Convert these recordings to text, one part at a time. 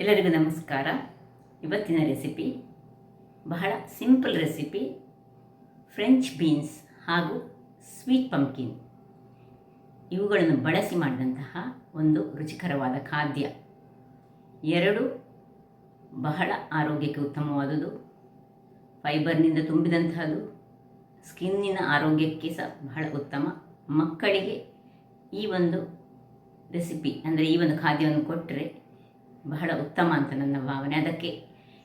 ಎಲ್ಲರಿಗೂ ನಮಸ್ಕಾರ. ಇವತ್ತಿನ ರೆಸಿಪಿ ಬಹಳ ಸಿಂಪಲ್ ರೆಸಿಪಿ. ಫ್ರೆಂಚ್ ಬೀನ್ಸ್ ಹಾಗೂ ಸ್ವೀಟ್ ಪಂಪ್ಕಿನ್ ಇವುಗಳನ್ನು ಬಳಸಿ ಮಾಡಿದಂತಹ ಒಂದು ರುಚಿಕರವಾದ ಖಾದ್ಯ. ಎರಡು ಬಹಳ ಆರೋಗ್ಯಕ್ಕೆ ಉತ್ತಮವಾದುದು, ಫೈಬರ್ನಿಂದ ತುಂಬಿದಂತಹದ್ದು, ಸ್ಕಿನ್ನಿನ ಆರೋಗ್ಯಕ್ಕೆ ಸಹ ಬಹಳ ಉತ್ತಮ. ಮಕ್ಕಳಿಗೆ ಈ ಒಂದು ರೆಸಿಪಿ ಅಂದರೆ ಈ ಒಂದು ಖಾದ್ಯವನ್ನು ಕೊಟ್ಟರೆ ಬಹಳ ಉತ್ತಮ ಅಂತ ನನ್ನ ಭಾವನೆ. ಅದಕ್ಕೆ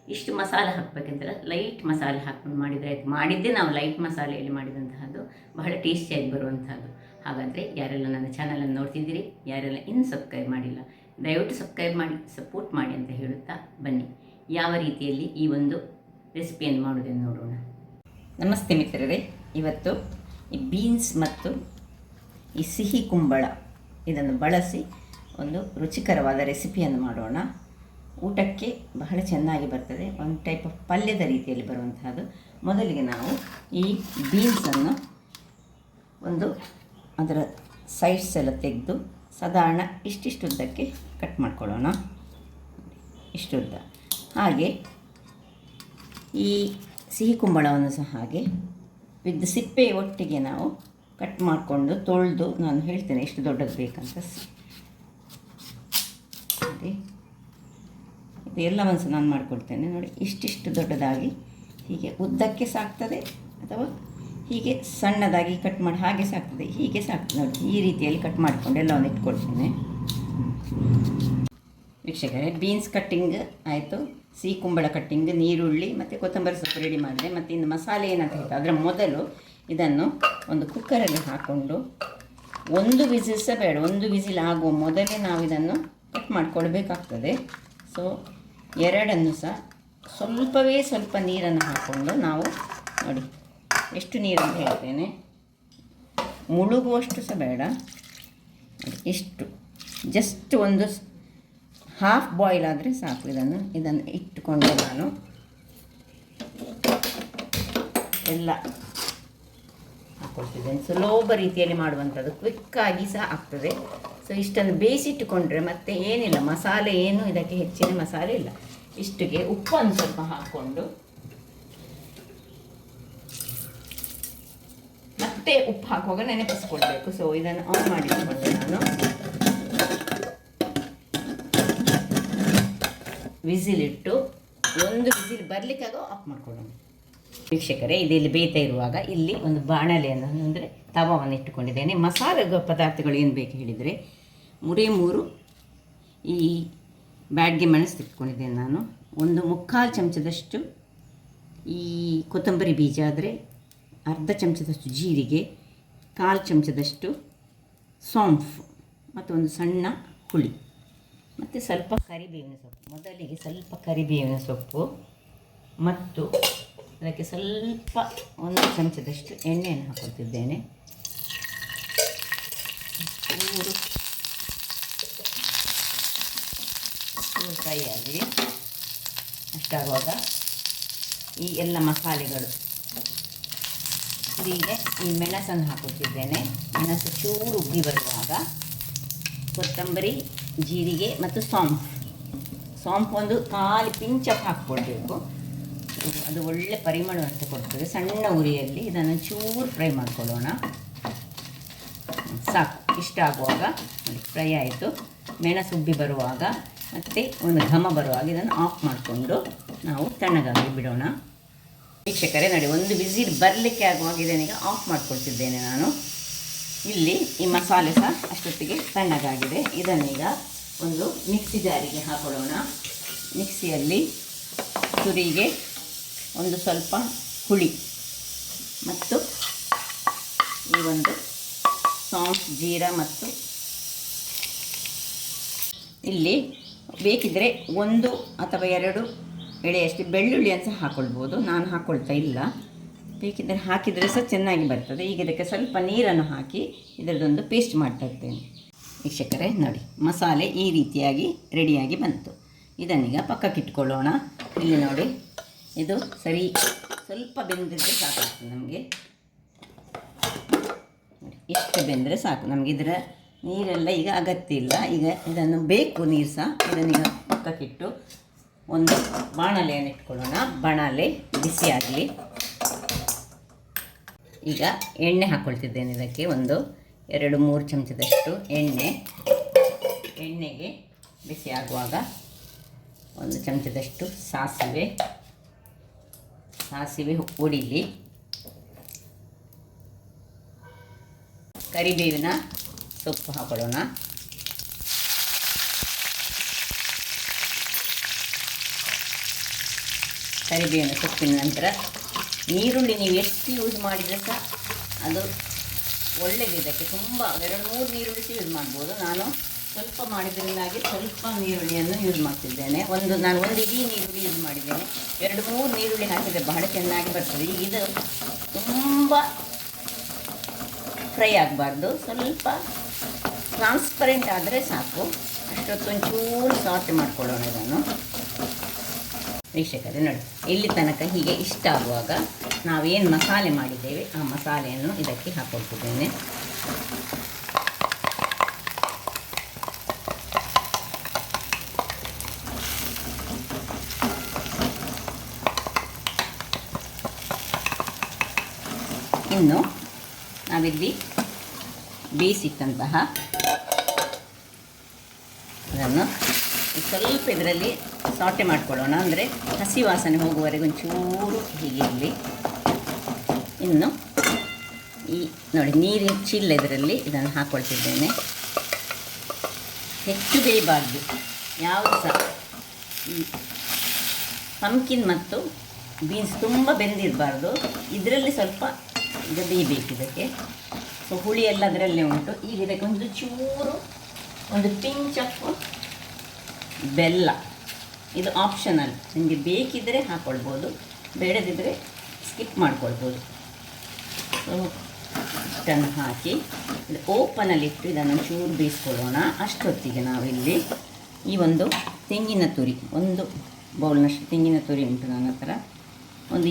ಇಷ್ಟು ಮಸಾಲೆ ಹಾಕಬೇಕಂತಲ್ಲ, ಲೈಟ್ ಮಸಾಲೆ ಹಾಕ್ಕೊಂಡು ಮಾಡಿದರೆ ಆಯಿತು. ಮಾಡಿದ್ದೇ ನಾವು ಲೈಟ್ ಮಸಾಲೆಯಲ್ಲಿ ಮಾಡಿದಂತಹದ್ದು, ಬಹಳ ಟೇಸ್ಟಿಯಾಗಿ ಬರುವಂತಹದ್ದು. ಹಾಗಾದರೆ ಯಾರೆಲ್ಲ ನನ್ನ ಚಾನಲನ್ನು ನೋಡ್ತಿದ್ದೀರಿ, ಯಾರೆಲ್ಲ ಇನ್ನೂ ಸಬ್ಸ್ಕ್ರೈಬ್ ಮಾಡಿಲ್ಲ, ದಯವಿಟ್ಟು ಸಬ್ಸ್ಕ್ರೈಬ್ ಮಾಡಿ ಸಪೋರ್ಟ್ ಮಾಡಿ ಅಂತ ಹೇಳುತ್ತಾ ಬನ್ನಿ ಯಾವ ರೀತಿಯಲ್ಲಿ ಈ ಒಂದು ರೆಸಿಪಿಯನ್ನು ಮಾಡೋದನ್ನು ನೋಡೋಣ. ನಮಸ್ತೆ ಮಿತ್ರರೇ. ಇವತ್ತು ಈ ಬೀನ್ಸ್ ಮತ್ತು ಈ ಸಿಹಿ ಕುಂಬಳ ಇದನ್ನು ಬಳಸಿ ಒಂದು ರುಚಿಕರವಾದ ರೆಸಿಪಿಯನ್ನು ಮಾಡೋಣ. ಊಟಕ್ಕೆ ಬಹಳ ಚೆನ್ನಾಗಿ ಬರ್ತದೆ, ಒಂದು ಟೈಪ್ ಆಫ್ ಪಲ್ಯದ ರೀತಿಯಲ್ಲಿ ಬರುವಂತಹದ್ದು. ಮೊದಲಿಗೆ ನಾವು ಈ ಬೀನ್ಸನ್ನು ಒಂದು ಅದರ ಸೈಡ್ಸ್ ಎಲ್ಲ ತೆಗೆದು ಸಾಧಾರಣ ಇಷ್ಟಿಷ್ಟುದ್ದಕ್ಕೆ ಕಟ್ ಮಾಡ್ಕೊಳ್ಳೋಣ, ಇಷ್ಟುದ್ದ. ಹಾಗೆ ಈ ಸಿಹಿ ಕುಂಬಳವನ್ನು ಸಹ ಹಾಗೆ ವಿದ್ ಸಿಪ್ಪೆ ಒಟ್ಟಿಗೆ ನಾವು ಕಟ್ ಮಾಡಿಕೊಂಡು ತೊಳೆದು, ನಾನು ಹೇಳ್ತೇನೆ ಎಷ್ಟು ದೊಡ್ಡದು ಬೇಕಂತ. ಇದು ಎಲ್ಲವನ್ನು ಸಹ ನಾನು ಮಾಡಿಕೊಡ್ತೇನೆ ನೋಡಿ. ಇಷ್ಟಿಷ್ಟು ದೊಡ್ಡದಾಗಿ ಹೀಗೆ ಉದ್ದಕ್ಕೆ ಸಾಕ್ತದೆ, ಅಥವಾ ಹೀಗೆ ಸಣ್ಣದಾಗಿ ಕಟ್ ಮಾಡಿ ಹಾಗೆ ಸಾಕ್ತದೆ, ಹೀಗೆ ಸಾಕ್ತದೆ ನೋಡಿ. ಈ ರೀತಿಯಲ್ಲಿ ಕಟ್ ಮಾಡಿಕೊಂಡು ಎಲ್ಲವನ್ನು ಇಟ್ಕೊಳ್ತೇನೆ. ವೀಕ್ಷಕರೇ, ಬೀನ್ಸ್ ಕಟ್ಟಿಂಗ್ ಆಯಿತು, ಸಿಹಿ ಕುಂಬಳ ಕಟ್ಟಿಂಗ್, ನೀರುಳ್ಳಿ ಮತ್ತು ಕೊತ್ತಂಬರಿ ಸೊಪ್ಪು ರೆಡಿ ಮಾಡಿದೆ. ಮತ್ತು ಇನ್ನು ಮಸಾಲೆ ಏನಂತ ಹೇಳ್ತಾರೆ, ಅದರ ಮೊದಲು ಇದನ್ನು ಒಂದು ಕುಕ್ಕರಲ್ಲಿ ಹಾಕ್ಕೊಂಡು ಒಂದು ವಿಸಿಲ್ ಸಹ ಬೇಡ, ಒಂದು ವಿಸಿಲ್ ಆಗುವ ಮೊದಲೇ ನಾವು ಇದನ್ನು ಕಟ್ ಮಾಡಿಕೊಳ್ಬೇಕಾಗ್ತದೆ. ಸೊ ಎರಡನ್ನು ಸಹ ಸ್ವಲ್ಪವೇ ಸ್ವಲ್ಪ ನೀರನ್ನು ಹಾಕ್ಕೊಂಡು ನಾವು ನೋಡಿ ಎಷ್ಟು ನೀರನ್ನು ಹೇಳ್ತೇನೆ, ಮುಳುಗುವಷ್ಟು ಸಹ ಬೇಡ, ಎಷ್ಟು ಜಸ್ಟ್ ಒಂದು ಹಾಫ್ ಬಾಯ್ಲ್ ಆದರೆ ಸಾಕು. ಇದನ್ನು ಇಟ್ಟುಕೊಂಡು ನಾನು ಎಲ್ಲ ಹಾಕ್ಕೊಳ್ತಿದ್ದೇನೆ. ಸುಲಭ ರೀತಿಯಲ್ಲಿ ಮಾಡುವಂಥದ್ದು, ಕ್ವಿಕ್ಕಾಗಿ ಸಹ ಆಗ್ತದೆ. ಸೊ ಇಷ್ಟನ್ನು ಬೇಯಿಸಿಟ್ಟುಕೊಂಡ್ರೆ ಮತ್ತೆ ಏನಿಲ್ಲ, ಮಸಾಲೆ ಏನು ಇದಕ್ಕೆ ಹೆಚ್ಚಿನ ಮಸಾಲೆ ಇಲ್ಲ. ಇಷ್ಟಿಗೆ ಉಪ್ಪನ್ನು ಸ್ವಲ್ಪ ಹಾಕ್ಕೊಂಡು ಮತ್ತೆ ಉಪ್ಪು ಹಾಕುವಾಗ ನೆನಪಿಸ್ಕೊಳ್ಬೇಕು. ಸೊ ಇದನ್ನು ಆನ್ ಮಾಡಿಕೊಂಡೆ ನಾನು. ವಿಸಿಲಿಟ್ಟು ಒಂದು ವಿಸಿಲ್ ಬರಲಿಕ್ಕಾಗ ಆಫ್ ಮಾಡ್ಕೊಳ್ಳೋಣ. ವೀಕ್ಷಕರೇ, ಇಲ್ಲಿ ಬೇಯ್ತಾ ಇರುವಾಗ ಇಲ್ಲಿ ಒಂದು ಬಾಣಲೆಯನ್ನು ಅಂದರೆ ತವವನ್ನು ಇಟ್ಟುಕೊಂಡಿದ್ದೇನೆ. ಮಸಾಲೆ ಪದಾರ್ಥಗಳು ಏನು ಬೇಕು ಹೇಳಿದರೆ, 3 ಈ ಬ್ಯಾಡ್ಗೆ ಮೆಣಸು ಇಟ್ಕೊಂಡಿದ್ದೇನೆ ನಾನು. ಒಂದು 3/4 ಚಮಚದಷ್ಟು ಈ ಕೊತ್ತಂಬರಿ ಬೀಜ ಆದರೆ, ಅರ್ಧ ಚಮಚದಷ್ಟು ಜೀರಿಗೆ, 1/4 ಚಮಚದಷ್ಟು ಸೋಂಫು, ಮತ್ತು ಒಂದು ಸಣ್ಣ ಹುಳಿ, ಮತ್ತು ಸ್ವಲ್ಪ ಕರಿಬೇವಿನ ಸೊಪ್ಪು. ಮೊದಲಿಗೆ ಸ್ವಲ್ಪ ಕರಿಬೇವಿನ ಸೊಪ್ಪು ಮತ್ತು ಅದಕ್ಕೆ ಸ್ವಲ್ಪ 1 ಚಮಚದಷ್ಟು ಎಣ್ಣೆಯನ್ನು ಹಾಕೊಳ್ತಿದ್ದೇನೆ. ಚೂರು ಫ್ರೈ ಆಗಲಿ. ಅಷ್ಟಾಗುವಾಗ ಈ ಎಲ್ಲ ಮಸಾಲೆಗಳು, ಹೀಗೆ ಈ ಮೆಣಸನ್ನು ಹಾಕೊಳ್ತಿದ್ದೇನೆ. ಮೆಣಸು ಚೂರು ಉಬ್ಬಿ ಬರುವಾಗ ಕೊತ್ತಂಬರಿ, ಜೀರಿಗೆ ಮತ್ತು ಸೋಂಪು ಒಂದು 1/4 ಪಿಂಚಪ್ ಹಾಕ್ಕೊಳ್ಬೇಕು. ಅದು ಒಳ್ಳೆ ಪರಿಮಳವನ್ನು ಕೊಡ್ತದೆ. ಸಣ್ಣ ಉರಿಯಲ್ಲಿ ಇದನ್ನು ಚೂರು ಫ್ರೈ ಮಾಡ್ಕೊಳ್ಳೋಣ, ಸಾಕು. ಇಷ್ಟ ಆಗುವಾಗ ಫ್ರೈ ಆಯಿತು. ಮೆಣಸು ಉಬ್ಬಿ ಬರುವಾಗ ಮತ್ತು ಒಂದು ಘಮ ಬರುವಾಗ ಇದನ್ನು ಆಫ್ ಮಾಡಿಕೊಂಡು ನಾವು ತಣ್ಣಗಾಗಿ ಬಿಡೋಣ. ವೀಕ್ಷಕರೇ ನೋಡಿ, ಒಂದು ವಿಸಿಲ್ ಬರಲಿಕ್ಕೆ ಆಗುವಾಗ ಇದನ್ನೀಗ ಆಫ್ ಮಾಡ್ಕೊಳ್ತಿದ್ದೇನೆ ನಾನು. ಇಲ್ಲಿ ಈ ಮಸಾಲೆ ಸಹ ಅಷ್ಟೊತ್ತಿಗೆ ತಣ್ಣಗಾಗಿದೆ. ಇದನ್ನೀಗ ಒಂದು ಮಿಕ್ಸಿ ಜಾರಿಗೆ ಹಾಕೊಳ್ಳೋಣ. ಮಿಕ್ಸಿಯಲ್ಲಿ ತುರಿಗೆ ಒಂದು ಸ್ವಲ್ಪ ಹುಳಿ ಮತ್ತು ಈ ಒಂದು ಸೋಂಫ್, ಜೀರಾ, ಮತ್ತು ಇಲ್ಲಿ ಬೇಕಿದ್ದರೆ 1 ಅಥವಾ 2 ಎಳೆಯಷ್ಟು ಬೆಳ್ಳುಳ್ಳಿಯನ್ನು ಸಹ ಹಾಕ್ಕೊಳ್ಬೋದು. ನಾನು ಹಾಕ್ಕೊಳ್ತಾ ಇಲ್ಲ, ಬೇಕಿದ್ದರೆ ಹಾಕಿದರೆ ಸಹ ಚೆನ್ನಾಗಿ ಬರ್ತದೆ. ಈಗ ಇದಕ್ಕೆ ಸ್ವಲ್ಪ ನೀರನ್ನು ಹಾಕಿ ಇದರದೊಂದು ಪೇಸ್ಟ್ ಮಾಡ್ತಾ ಇರ್ತೇನೆ. ವೀಕ್ಷಕರೇ ನೋಡಿ, ಮಸಾಲೆ ಈ ರೀತಿಯಾಗಿ ರೆಡಿಯಾಗಿ ಬಂತು. ಇದನ್ನೀಗ ಪಕ್ಕಕ್ಕಿಟ್ಕೊಳ್ಳೋಣ. ಇಲ್ಲಿ ನೋಡಿ, ಇದು ಸರಿ ಸ್ವಲ್ಪ ಬೆಂದಿದ್ರೆ ಸಾಕಾಗ್ತದೆ ನಮಗೆ. ಇಷ್ಟು ಬೆಂದರೆ ಸಾಕು ನಮಗೆ. ಇದರ ನೀರೆಲ್ಲ ಈಗ ಅಗತ್ಯ ಇಲ್ಲ. ಈಗ ಇದನ್ನು ಬೇಕು ನೀರು ಸಹ. ಇದನ್ನೀಗ ಪಕ್ಕಕ್ಕಿಟ್ಟು ಒಂದು ಬಾಣಲೆಯನ್ನು ಇಟ್ಕೊಳ್ಳೋಣ. ಬಾಣಲೆ ಬಿಸಿಯಾಗಲಿ. ಈಗ ಎಣ್ಣೆ ಹಾಕ್ಕೊಳ್ತಿದ್ದೇನೆ. ಇದಕ್ಕೆ ಒಂದು 2-3 ಚಮಚದಷ್ಟು ಎಣ್ಣೆಗೆ ಬಿಸಿ ಆಗುವಾಗ 1 ಚಮಚದಷ್ಟು ಸಾಸಿವೆ ಹೊಡಿಲಿ. ಕರಿಬೇವಿನ ಸೊಪ್ಪು ಹಾಕೊಳ್ಳೋಣ. ಕರಿಬೇವಿನ ಸೊಪ್ಪಿನ ನಂತರ ನೀರುಳ್ಳಿ ನೀವು ಎಷ್ಟು ಯೂಸ್ ಮಾಡಿದರೆ ಸಹ ಅದು ಒಳ್ಳೆಯದು. ಇದಕ್ಕೆ ತುಂಬ 2-3 ನೀರುಳ್ಳಿ ಯೂಸ್ ಮಾಡ್ಬೋದು. ನಾನು ಸ್ವಲ್ಪ ಮಾಡಿದ್ರಿಂದಾಗಿ ಸ್ವಲ್ಪ ನೀರುಳ್ಳಿಯನ್ನು ಯೂಸ್ ಮಾಡ್ತಿದ್ದೇನೆ. ನಾನು ಒಂದು ಇಡೀ ನೀರುಳ್ಳಿ ಯೂಸ್ ಮಾಡಿದ್ದೇನೆ. 2-3 ನೀರುಳ್ಳಿ ಹಾಕಿದರೆ ಬಹಳ ಚೆನ್ನಾಗಿ ಬರ್ತದೆ. ಈಗ ಇದು ತುಂಬ ಫ್ರೈ ಆಗಬಾರ್ದು, ಸ್ವಲ್ಪ ಟ್ರಾನ್ಸ್ಪರೆಂಟ್ ಆದರೆ ಸಾಕು. ಅಷ್ಟೊತ್ತೊಂಚೂರು ಸಾಟೆ ಮಾಡ್ಕೊಳ್ಳೋಣ ಇದನ್ನು. ವೀಕ್ಷಕರೇ ನೋಡಿ, ಇಲ್ಲಿ ತನಕ ಹೀಗೆ ಇಷ್ಟ ಆಗುವಾಗ ನಾವೇನು ಮಸಾಲೆ ಮಾಡಿದ್ದೇವೆ ಆ ಮಸಾಲೆಯನ್ನು ಇದಕ್ಕೆ ಹಾಕ್ಕೊಳ್ತಿದ್ದೇನೆ. ಇನ್ನು ನಾವಿಲ್ಲಿ ಬೇಯಿಸಿಟ್ಟಂತಹ ಅದನ್ನು ಸ್ವಲ್ಪ ಇದರಲ್ಲಿ ಸಾಟೆ ಮಾಡ್ಕೊಳ್ಳೋಣ. ಅಂದರೆ ಹಸಿ ವಾಸನೆ ಹೋಗುವವರೆಗೆ ಒಂಚೂರು ಹೀಗೆ ಇರಲಿ. ಇನ್ನು ಈ ನೋಡಿ, ನೀರು ಹೆಚ್ಚಿಲ್ಲ ಇದರಲ್ಲಿ. ಇದನ್ನು ಹಾಕ್ಕೊಳ್ತಿದ್ದೇನೆ. ಹೆಚ್ಚು ಬೇಯಬಾರ್ದು ಯಾವುದು ಸಹ. ಈ ಪಂಪ್ಕಿನ್ ಮತ್ತು ಬೀನ್ಸ್ ತುಂಬ ಬೆಂದಿರಬಾರ್ದು. ಇದರಲ್ಲಿ ಸ್ವಲ್ಪ ಈಗ ಬೇಯಬೇಕು ಇದಕ್ಕೆ. ಸೊ ಹುಳಿ ಎಲ್ಲ ಅದರಲ್ಲೇ ಉಂಟು. ಈಗ ಇದಕ್ಕೆ ಒಂದು ಪಿಂಚ್ ಆಫ್ ಬೆಲ್ಲ. ಇದು ಆಪ್ಷನಲ್, ನಿಮಗೆ ಬೇಕಿದ್ದರೆ ಹಾಕ್ಕೊಳ್ಬೋದು, ಬೇಡದಿದ್ದರೆ ಸ್ಕಿಪ್ ಮಾಡ್ಕೊಳ್ಬೋದು. ಸೊ ಇಷ್ಟನ್ನು ಹಾಕಿ ಇದು ಓಪನಲ್ಲಿಟ್ಟು ಇದನ್ನು ಚೂರು ಬೇಯಿಸ್ಕೊಳ್ಳೋಣ. ಅಷ್ಟೊತ್ತಿಗೆ ನಾವಿಲ್ಲಿ ಈ ಒಂದು ತೆಂಗಿನ ತುರಿ, 1 ಬೌಲ್ನಷ್ಟು ತೆಂಗಿನ ತುರಿ ಉಂಟು ನನ್ನ ಹತ್ರ. ಒಂದು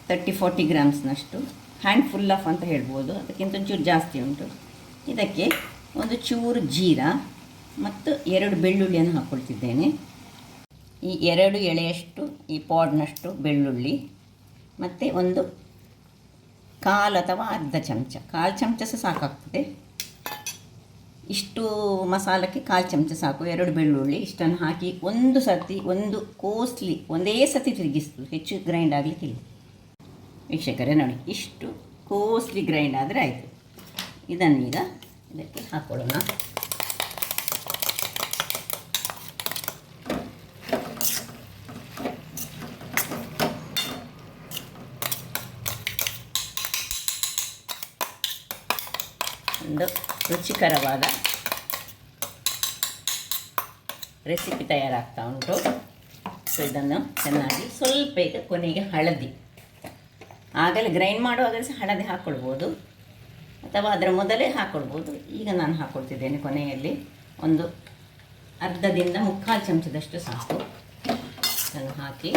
30-40 ಗ್ರಾಮ್ಸ್ನಷ್ಟು, ಹ್ಯಾಂಡ್ಫುಲ್ ಆಫ್ ಅಂತ ಹೇಳ್ಬೋದು, ಅದಕ್ಕಿಂತ ಒಂಚೂರು ಜಾಸ್ತಿ ಉಂಟು. ಇದಕ್ಕೆ ಒಂದು ಚೂರು ಜೀರಾ ಮತ್ತು 2 ಬೆಳ್ಳುಳ್ಳಿಯನ್ನು ಹಾಕ್ಕೊಳ್ತಿದ್ದೇನೆ. ಈ 2 ಎಳೆಯಷ್ಟು ಈ ಪಾಡ್ನಷ್ಟು ಬೆಳ್ಳುಳ್ಳಿ ಮತ್ತು ಒಂದು 1/4 ಅಥವಾ ಅರ್ಧ ಚಮಚ, 1/4 ಚಮಚ ಸಹ ಸಾಕಾಗ್ತದೆ. ಇಷ್ಟು ಮಸಾಲಕ್ಕೆ 1/4 ಚಮಚ ಸಾಕು. 2 ಬೆಳ್ಳುಳ್ಳಿ ಇಷ್ಟನ್ನು ಹಾಕಿ ಒಂದೇ ಸತಿ ತಿರುಗಿಸ್ತು, ಹೆಚ್ಚು ಗ್ರೈಂಡ್ ಆಗಲಿಕ್ಕಿಲ್ಲ. ವೀಕ್ಷಕರೇ ನೋಡಿ, ಇಷ್ಟು ಕೋಸ್ಲಿ ಗ್ರೈಂಡ್ ಆದರೆ ಆಯಿತು. ಇದನ್ನೀಗ ಇದಕ್ಕೆ ಹಾಕ್ಕೊಳ್ಳೋಣ. ಒಂದು ರುಚಿಕರವಾದ ರೆಸಿಪಿ ತಯಾರಾಗ್ತಾ ಉಂಟು. ಸೊ ಇದನ್ನು ಚೆನ್ನಾಗಿ ಸ್ವಲ್ಪ ಈಗ ಕೊನೆಗೆ ಹಳದಿ, ಆಗಲೇ ಗ್ರೈಂಡ್ ಮಾಡುವಾಗಲೇ ಸಹ ಹಳದಿ ಹಾಕ್ಕೊಳ್ಬೋದು ಅಥವಾ ಅದರ ಮೊದಲೇ ಹಾಕ್ಕೊಳ್ಬೋದು. ಈಗ ನಾನು ಹಾಕ್ಕೊಳ್ತಿದ್ದೇನೆ ಕೊನೆಯಲ್ಲಿ ಒಂದು ಅರ್ಧದಿಂದ 3/4 ಚಮಚದಷ್ಟು ಸಾಕು. ಇದನ್ನು ಹಾಕಿ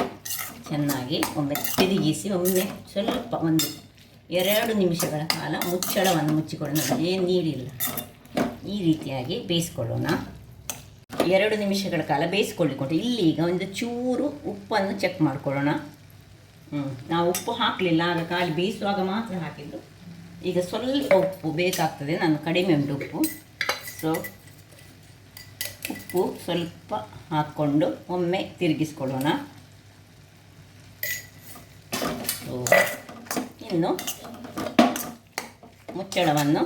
ಚೆನ್ನಾಗಿ ಒಮ್ಮೆ ತಿರುಗಿಸಿ, ಒಮ್ಮೆ ಸ್ವಲ್ಪ 1-2 ನಿಮಿಷಗಳ ಕಾಲ ಮುಚ್ಚಳವನ್ನು ಮುಚ್ಚಿಕೊಳ್ಳೋಣ. ಏನು ನೀರಿಲ್ಲ, ಈ ರೀತಿಯಾಗಿ ಬೇಯಿಸ್ಕೊಳ್ಳೋಣ. 2 ನಿಮಿಷಗಳ ಕಾಲ ಬೇಯಿಸ್ಕೊಳ್ಳಿಕೊಂಡು ಇಲ್ಲಿ ಈಗ ಒಂದು ಚೂರು ಉಪ್ಪನ್ನು ಚೆಕ್ ಮಾಡ್ಕೊಳ್ಳೋಣ. ನಾವು ಉಪ್ಪು ಹಾಕಲಿಲ್ಲ, ಆಗ ಖಾಲಿ ಬೇಯಿಸುವಾಗ ಮಾತ್ರ ಹಾಕಿದ್ದು. ಈಗ ಸ್ವಲ್ಪ ಉಪ್ಪು ಬೇಕಾಗ್ತದೆ, ನಾನು ಕಡಿಮೆ ಉಂಟು ಉಪ್ಪು. ಸೊ ಉಪ್ಪು ಸ್ವಲ್ಪ ಹಾಕ್ಕೊಂಡು ಒಮ್ಮೆ ತಿರುಗಿಸ್ಕೊಳ್ಳೋಣ. ಸೊ ಇನ್ನು ಮುಚ್ಚಳವನ್ನು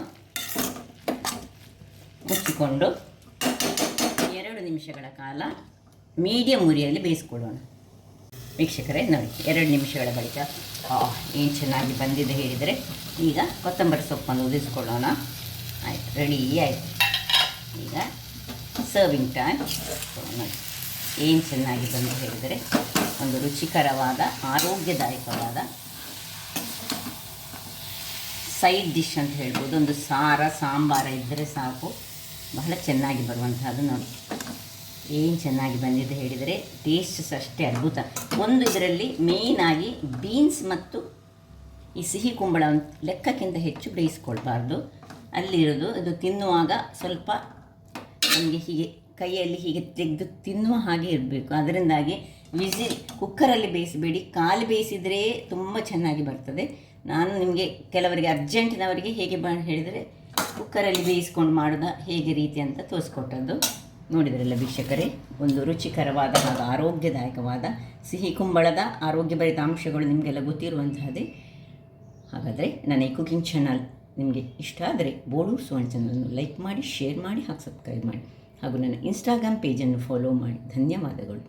ಮುಚ್ಚಿಕೊಂಡು 2 ನಿಮಿಷಗಳ ಕಾಲ ಮೀಡಿಯಮ್ ಉರಿಯಲ್ಲಿ ಬೇಯಿಸ್ಕೊಳ್ಳೋಣ. ವೀಕ್ಷಕರೇ ನೋಡಿ, 2 ನಿಮಿಷಗಳ ಬಳಿಕ ಏನು ಚೆನ್ನಾಗಿ ಬಂದಿದೆ ಹೇಳಿದರೆ ಈಗ ಕೊತ್ತಂಬರಿ ಸೊಪ್ಪನ್ನು ಉದಿಸ್ಕೊಳ್ಳೋಣ. ಆಯಿತು, ರೆಡಿ ಆಯಿತು. ಈಗ ಸರ್ವಿಂಗ್ ಟೈಮ್. ನೋಡಿ ಏನು ಚೆನ್ನಾಗಿ ಬಂದು ಹೇಳಿದರೆ ಒಂದು ರುಚಿಕರವಾದ ಆರೋಗ್ಯದಾಯಕವಾದ ಸೈಡ್ ಡಿಶ್ ಅಂತ ಹೇಳ್ಬೋದು. ಒಂದು ಸಾಂಬಾರ ಇದ್ದರೆ ಸಾಕು, ಬಹಳ ಚೆನ್ನಾಗಿ ಬರುವಂಥದ್ದು. ನೋಡಿ ಏನು ಚೆನ್ನಾಗಿ ಬಂದಿದೆ ಹೇಳಿದರೆ ಟೇಸ್ಟ್ ಸಹ ಅಷ್ಟೇ ಅದ್ಭುತ. ಒಂದು ಇದರಲ್ಲಿ ಮೇಯ್ನಾಗಿ ಬೀನ್ಸ್ ಮತ್ತು ಈ ಸಿಹಿ ಕುಂಬಳ ಲೆಕ್ಕಕ್ಕಿಂತ ಹೆಚ್ಚು ಬೇಯಿಸ್ಕೊಳ್ಬಾರ್ದು. ಅಲ್ಲಿರೋದು. ಅದು ತಿನ್ನುವಾಗ ಸ್ವಲ್ಪ ನಮಗೆ ಹೀಗೆ ಕೈಯಲ್ಲಿ ಹೀಗೆ ತೆಗೆದು ತಿನ್ನುವ ಹಾಗೆ ಇರಬೇಕು. ಅದರಿಂದಾಗಿ ವಿಸಿಲ್ ಕುಕ್ಕರಲ್ಲಿ ಬೇಯಿಸಬೇಡಿ, ಕಾಲು ಬೇಯಿಸಿದರೆ ತುಂಬ ಚೆನ್ನಾಗಿ ಬರ್ತದೆ. ನಾನು ನಿಮಗೆ ಕೆಲವರಿಗೆ ಅರ್ಜೆಂಟಿನವರಿಗೆ ಹೇಗೆ ಹೇಳಿದರೆ ಕುಕ್ಕರಲ್ಲಿ ಬೇಯಿಸ್ಕೊಂಡು ಮಾಡೋದು ಹೇಗೆ ರೀತಿ ಅಂತ ತೋರಿಸ್ಕೊಟ್ಟದ್ದು. ನೋಡಿದ್ರಲ್ಲ ವೀಕ್ಷಕರೇ, ಒಂದು ರುಚಿಕರವಾದ ಹಾಗೂ ಆರೋಗ್ಯದಾಯಕವಾದ ಸಿಹಿ ಕುಂಬಳದ ಆರೋಗ್ಯಭರಿತ ಅಂಶಗಳು ನಿಮಗೆಲ್ಲ ಗೊತ್ತಿರುವಂತಹದ್ದೇ. ಹಾಗಾದರೆ ನನ್ನ ಈ ಕುಕಿಂಗ್ ಚಾನಲ್ ನಿಮಗೆ ಇಷ್ಟ ಆದರೆ ಬೋಳೂರು ಸುವರ್ಣ ಚಾನಲನ್ನು ಲೈಕ್ ಮಾಡಿ, ಶೇರ್ ಮಾಡಿ ಹಾಗೂ ಸಬ್ಸ್ಕ್ರೈಬ್ ಮಾಡಿ ಹಾಗೂ ನನ್ನ ಇನ್ಸ್ಟಾಗ್ರಾಮ್ ಪೇಜನ್ನು ಫಾಲೋ ಮಾಡಿ. ಧನ್ಯವಾದಗಳು.